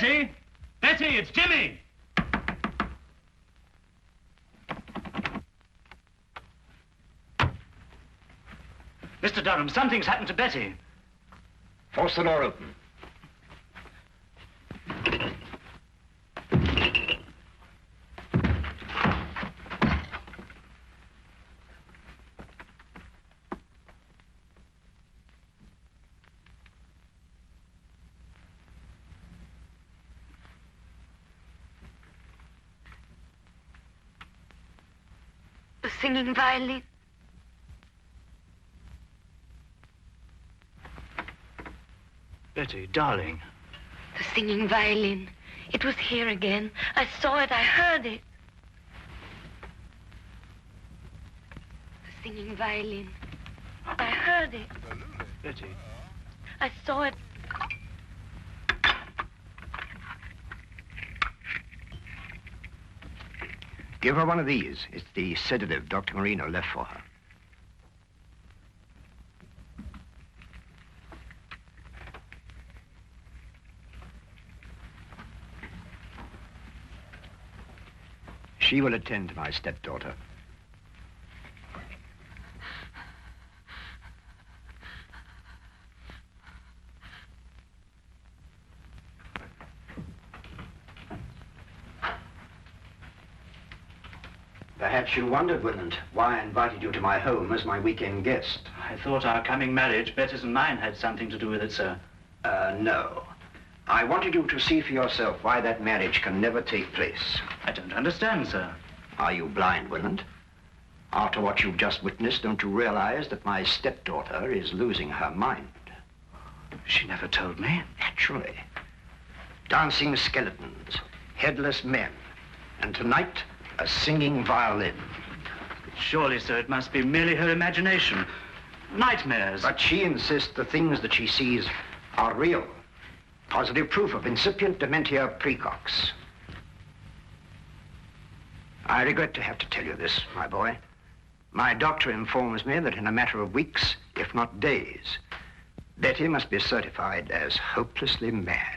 Betty! Betty, it's Jimmy! Mr. Durham, something's happened to Betty. Force the door open. The singing violin. Betty, darling. The singing violin. It was here again. I saw it. I heard it. The singing violin. I heard it. Betty. I saw it. Give her one of these. It's the sedative Dr. Marino left for her. She will attend to my stepdaughter. Perhaps you wondered, Ronald, why I invited you to my home as my weekend guest. I thought our coming marriage, Betty's and mine, had something to do with it, sir. No. I wanted you to see for yourself why that marriage can never take place. I don't understand, sir. Are you blind, Ronald? After what you've just witnessed, don't you realize that my stepdaughter is losing her mind? She never told me. Naturally. Dancing skeletons, headless men, and tonight, a singing violin. Surely, sir, it must be merely her imagination. Nightmares. But she insists the things that she sees are real. Positive proof of incipient dementia precox. I regret to have to tell you this, my boy. My doctor informs me that in a matter of weeks, if not days, Betty must be certified as hopelessly mad.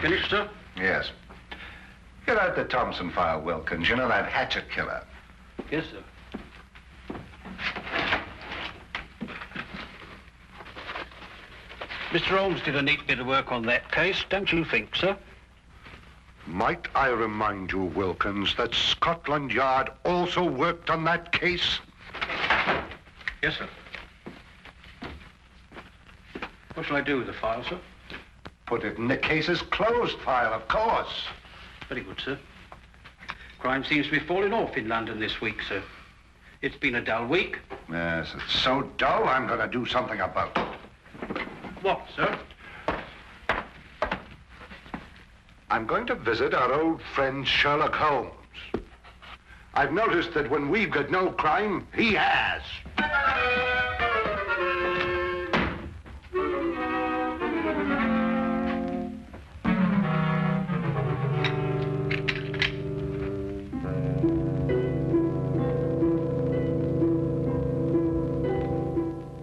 Finished, sir? Yes. Get out the Thompson file, Wilkins. You know that hatchet killer. Yes, sir. Mr. Holmes did a neat bit of work on that case, don't you think, sir? Might I remind you, Wilkins, that Scotland Yard also worked on that case? Yes, sir. What shall I do with the file, sir? Put it in the case's closed file, of course. Very good, sir. Crime seems to be falling off in London this week, sir. It's been a dull week. Yes, it's so dull, I'm going to do something about it. What, sir? I'm going to visit our old friend Sherlock Holmes. I've noticed that when we've got no crime, he has.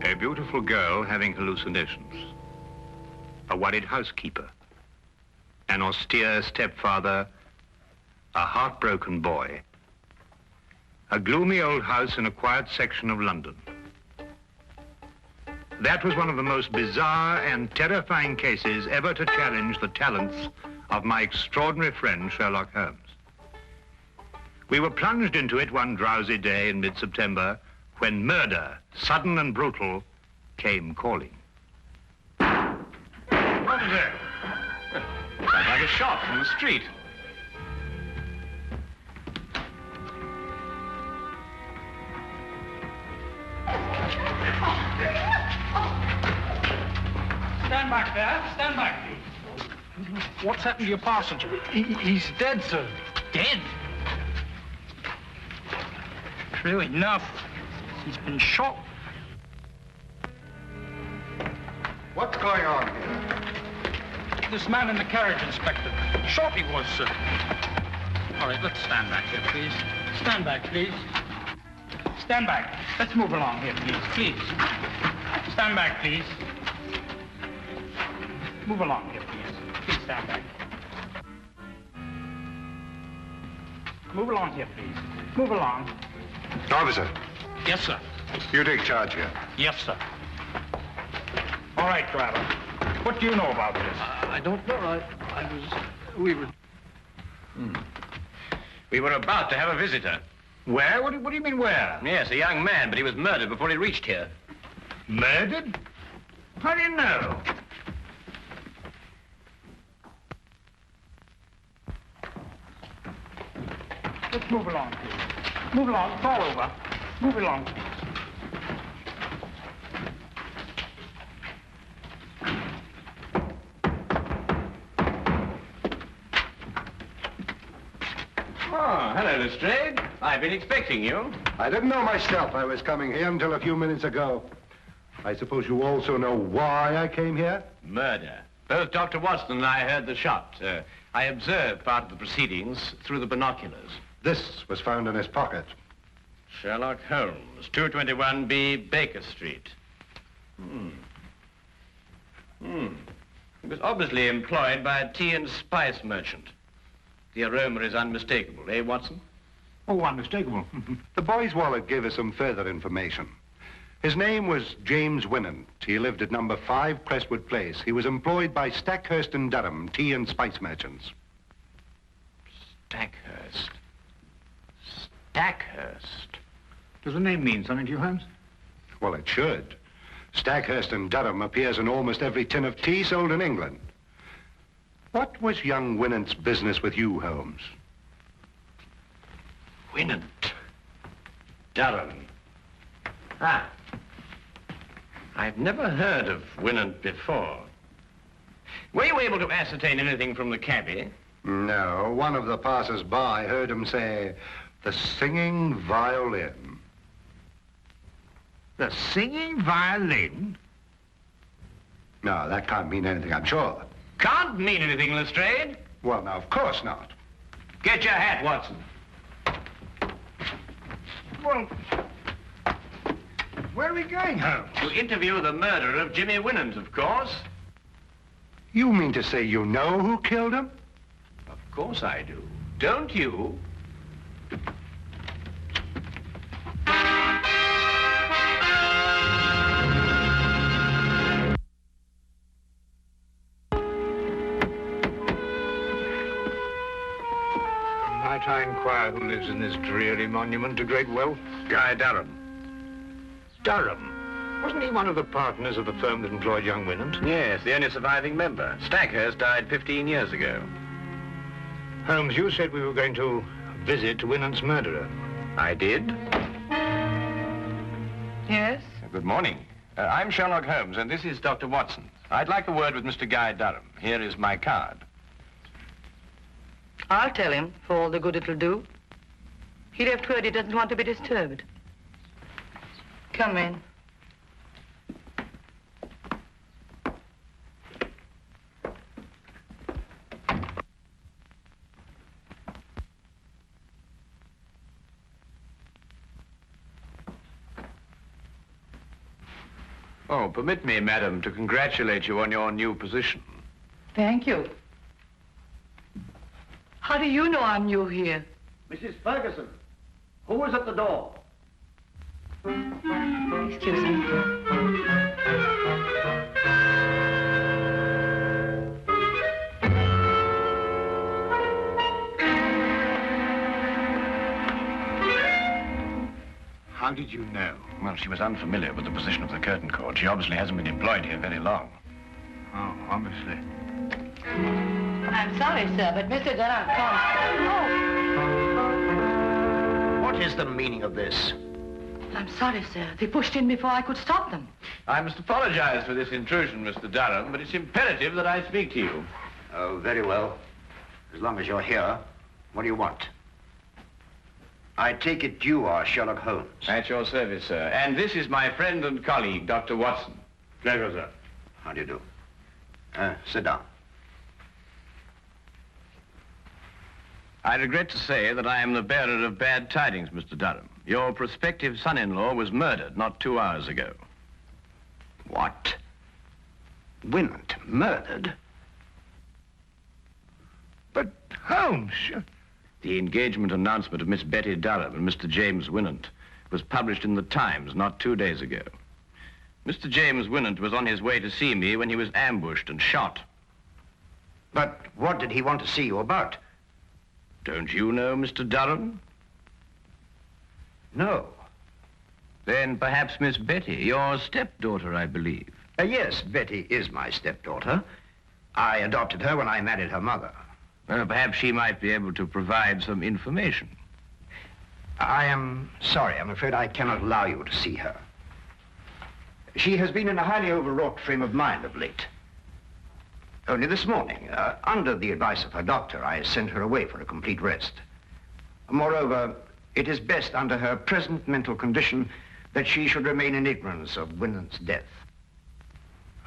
A beautiful girl having hallucinations. A worried housekeeper. An austere stepfather. A heartbroken boy. A gloomy old house in a quiet section of London. That was one of the most bizarre and terrifying cases ever to challenge the talents of my extraordinary friend, Sherlock Holmes. We were plunged into it one drowsy day in mid-September when murder, sudden and brutal, came calling. What is it? Sounds like a shot from the street. stand back there. Stand back, please. What's happened to your passenger? He's dead, sir. Dead? True enough. He's been shot. What's going on here? This man in the carriage, Inspector. Shot he was, sir. All right, let's stand back here, please. Stand back, please. Stand back. Let's move along here, please. Please. Stand back, please. Move along here, please. Please stand back. Move along here, please. Move along. Officer, Yes, sir. you take charge here. Yes, sir. All right, driver. What do you know about this? I don't know. We were about to have a visitor. Where? What do you mean where? Yes, a young man, but he was murdered before he reached here. Murdered? How do you know? Let's move along, please. Move along. It's all over. Move along, please. Oh, hello, Lestrade. I've been expecting you. I didn't know myself I was coming here until a few minutes ago. I suppose you also know why I came here? Murder. Both Dr. Watson and I heard the shot. I observed part of the proceedings through the binoculars. This was found in his pocket. Sherlock Holmes, 221B Baker Street. He was obviously employed by a tea and spice merchant. The aroma is unmistakable, eh, Watson? Oh, unmistakable. The boy's wallet gave us some further information. His name was James Winant. He lived at number 5 Crestwood Place. He was employed by Stackhurst and Durham, tea and spice merchants. Stackhurst. Stackhurst. Does the name mean something to you, Holmes? Well, it should. Stackhurst and Durham appears in almost every tin of tea sold in England. What was young Winant's business with you, Holmes? Winant. Durham. Ah. I've never heard of Winant before. Were you able to ascertain anything from the cabby? No, one of the passers-by heard him say, the singing violin. The singing violin? No, that can't mean anything, I'm sure. Can't mean anything, Lestrade. Well, now, of course not. Get your hat, Watson. Well, where are we going, Holmes? To interview the murderer of Jimmy Winant, of course. You mean to say you know who killed him? Of course I do. Don't you? Might I inquire who lives in this dreary monument to great wealth? Guy Durham. Durham? Wasn't he one of the partners of the firm that employed young Winant? Yes, the only surviving member. Stackhurst died 15 years ago. Holmes, you said we were going to visit Winant's murderer. I did. Yes? Good morning. I'm Sherlock Holmes, and this is Dr. Watson. I'd like a word with Mr. Guy Durham. Here is my card. I'll tell him, for all the good it'll do. He left word he doesn't want to be disturbed. Come in. Oh, permit me, madam, to congratulate you on your new position. Thank you. How do you know I'm new here? Mrs. Ferguson, who is at the door? Excuse me. How did you know? Well, she was unfamiliar with the position of the curtain cord. She obviously hasn't been employed here very long. Oh, obviously. I'm sorry, sir, but Mr. Duncan can't... What is the meaning of this? I'm sorry, sir. They pushed in before I could stop them. I must apologize for this intrusion, Mr. Durham, but it's imperative that I speak to you. Oh, very well. As long as you're here, what do you want? I take it you are Sherlock Holmes. At your service, sir. And this is my friend and colleague, Dr. Watson. Pleasure, sir. How do you do? Sit down. I regret to say that I am the bearer of bad tidings, Mr. Durham. Your prospective son-in-law was murdered not 2 hours ago. What? Winant murdered? But, Holmes... The engagement announcement of Miss Betty Durham and Mr. James Winant was published in the Times not 2 days ago. Mr. James Winant was on his way to see me when he was ambushed and shot. But what did he want to see you about? Don't you know Mr. Durham? No. Then perhaps Miss Betty, your stepdaughter, I believe. Yes, Betty is my stepdaughter. I adopted her when I married her mother. Perhaps she might be able to provide some information. I am sorry. I'm afraid I cannot allow you to see her. She has been in a highly overwrought frame of mind of late. Only this morning, under the advice of her doctor, I sent her away for a complete rest. Moreover, it is best under her present mental condition that she should remain in ignorance of Winant's death.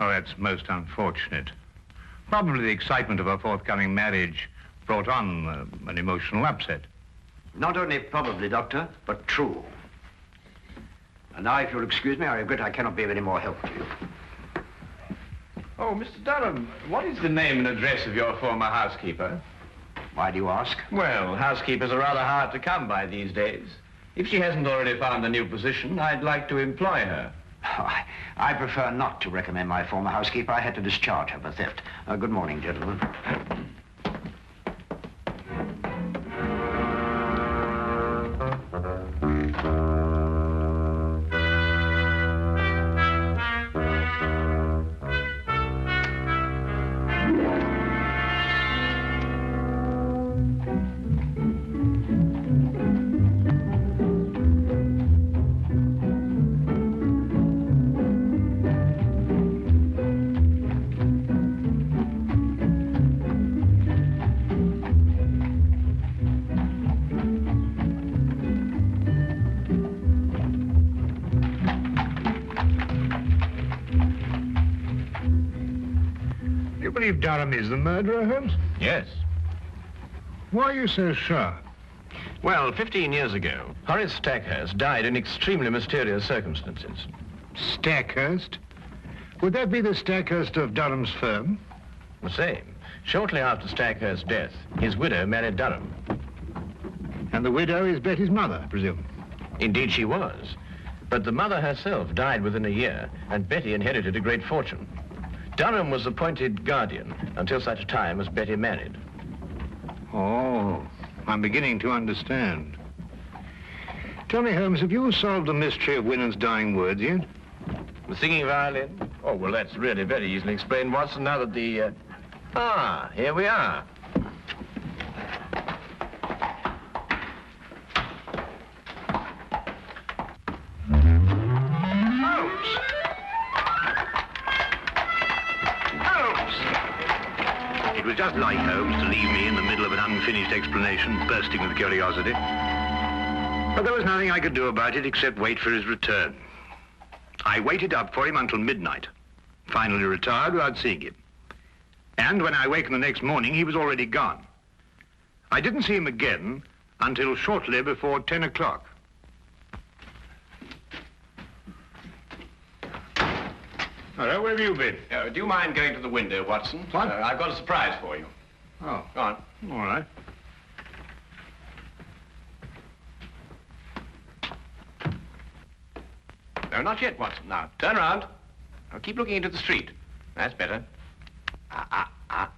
Oh, that's most unfortunate. Probably the excitement of her forthcoming marriage brought on an emotional upset. Not only probably, Doctor, but true. And now, if you'll excuse me, I regret I cannot be of any more help to you. Oh, Mr. Durham, what is the name and address of your former housekeeper? Why do you ask? Well, housekeepers are rather hard to come by these days. If she hasn't already found a new position, I'd like to employ her. Oh, I prefer not to recommend my former housekeeper. I had to discharge her for theft. Good morning, gentlemen. Durham is the murderer, Holmes? Yes. Why are you so sure? Well, 15 years ago, Horace Stackhurst died in extremely mysterious circumstances. Stackhurst? Would that be the Stackhurst of Durham's firm? The same. Shortly after Stackhurst's death, his widow married Durham. And the widow is Betty's mother, I presume? Indeed she was. But the mother herself died within a year, and Betty inherited a great fortune. Durham was appointed guardian until such time as Betty married. Oh, I'm beginning to understand. Tell me, Holmes, have you solved the mystery of Winant's dying words yet? The singing violin? Oh, well, that's really very easily explained, Watson, now that the... here we are. It was just like Holmes to leave me in the middle of an unfinished explanation, bursting with curiosity. But there was nothing I could do about it except wait for his return. I waited up for him until midnight, finally retired without seeing him. And when I awakened the next morning, he was already gone. I didn't see him again until shortly before 10 o'clock. Hello, where have you been? Do you mind going to the window, Watson? What? I've got a surprise for you. Oh, Go on. all right. No, not yet, Watson. Now, turn around. Now, keep looking into the street. That's better.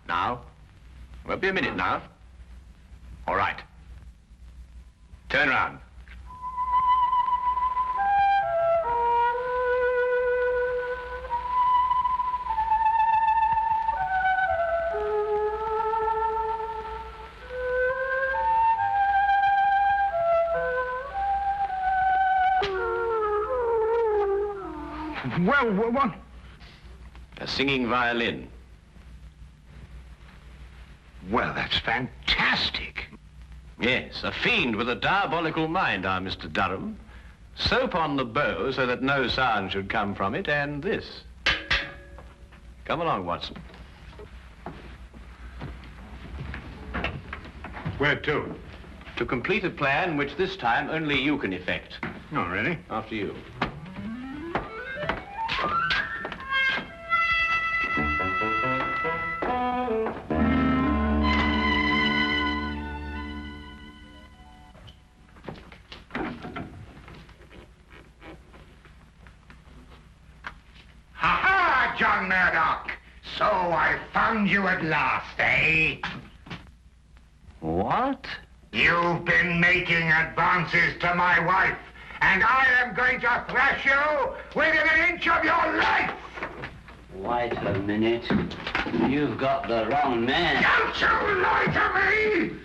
Now. Won't be a minute now. All right. Turn around. Well, what? A singing violin. Well, that's fantastic. Yes, a fiend with a diabolical mind, our Mr. Durham. Soap on the bow so that no sound should come from it, and this. Come along, Watson. Where to? To complete a plan which this time only you can effect. Oh, really? After you. Ha-ha, John Murdoch! So I found you at last, eh? What? You've been making advances to my wife, and I am going to thrash you within an inch of your life! Wait a minute. You've got the wrong man. Don't you lie to me!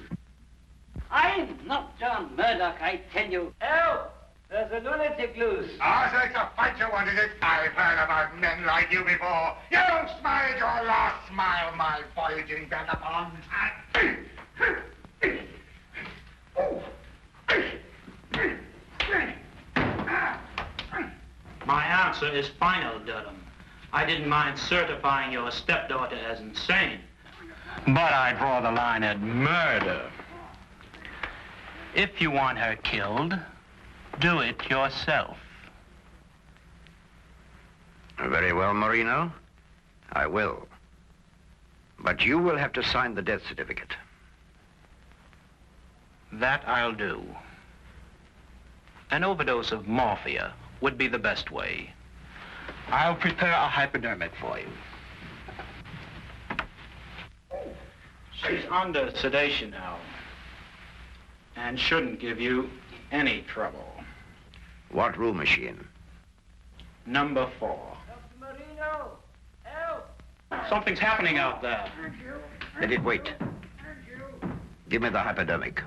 I'm not John Murdoch, I tell you. Help! There's a lunatic loose. Oh, so it's a fight you wanted it? I've heard about men like you before. You smiled your last smile, my voyaging vagabond. My answer is final, Durham. I didn't mind certifying your stepdaughter as insane, but I draw the line at murder. If you want her killed, do it yourself. Very well, Marino. I will. But you will have to sign the death certificate. That I'll do. An overdose of morphia would be the best way. I'll prepare a hypodermic for you. She's under sedation now, and shouldn't give you any trouble. What room is she in? Number 4. Dr. Marino, help! Something's happening out there. Let it wait. Give me the hypodermic.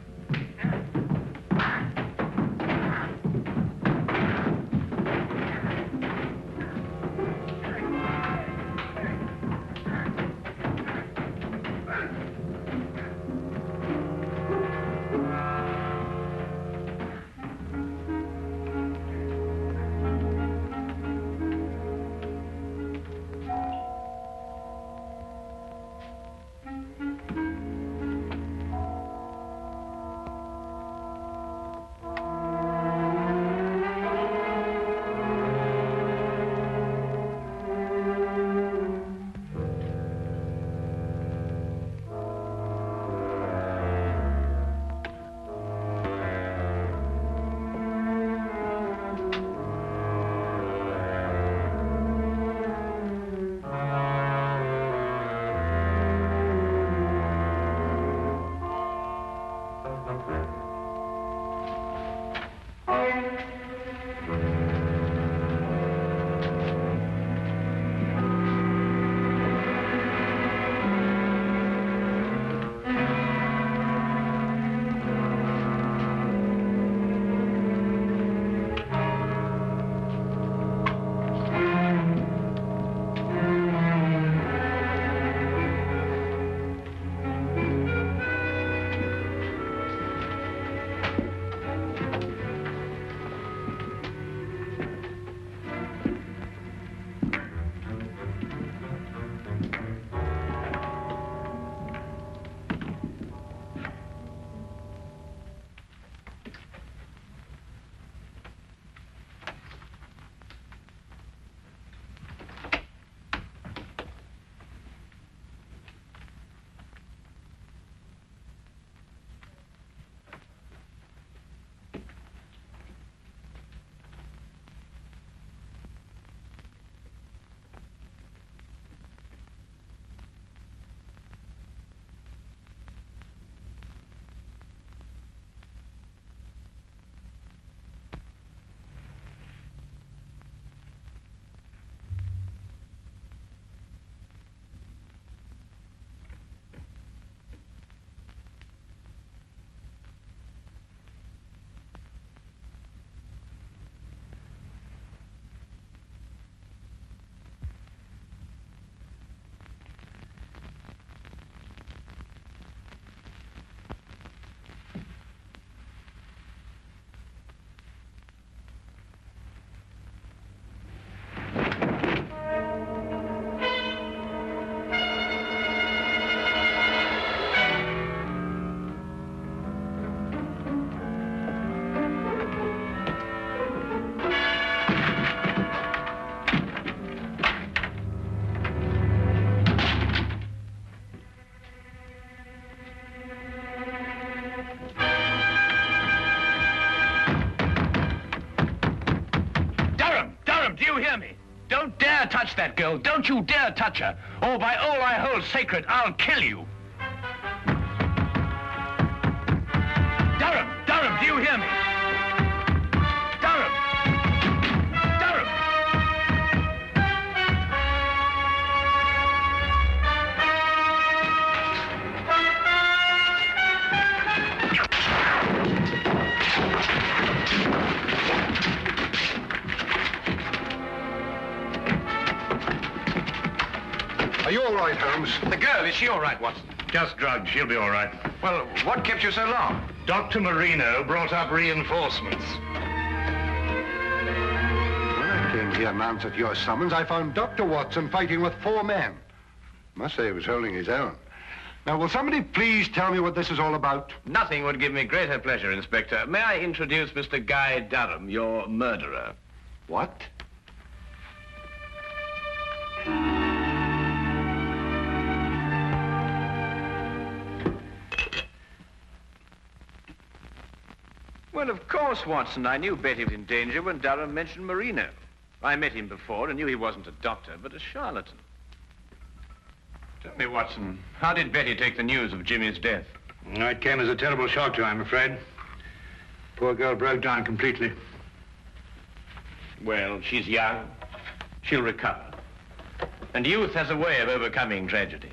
Durham, do you hear me? Don't dare touch that girl. Don't you dare touch her. Or by all I hold sacred, I'll kill you. Durham, Durham, do you hear me? Durham! Durham! Are you all right, Holmes? The girl, is she all right, Watson? Just drugged. She'll be all right. Well, what kept you so long? Dr. Marino brought up reinforcements. When I came here and answered your summons, I found Dr. Watson fighting with 4 men. Must say he was holding his own. Now, will somebody please tell me what this is all about? Nothing would give me greater pleasure, Inspector. May I introduce Mr. Guy Durham, your murderer? What? Well, of course, Watson. I knew Betty was in danger when Durham mentioned Marino. I met him before and knew he wasn't a doctor, but a charlatan. Tell me, Watson, how did Betty take the news of Jimmy's death? It came as a terrible shock to her, I'm afraid. Poor girl broke down completely. Well, she's young. She'll recover. And youth has a way of overcoming tragedy.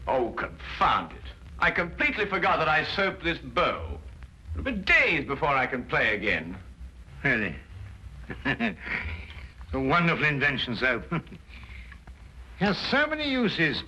Oh, confound it. I completely forgot that I soaped this bow. It'll be days before I can play again. Really? A wonderful invention, soap. Has so many uses.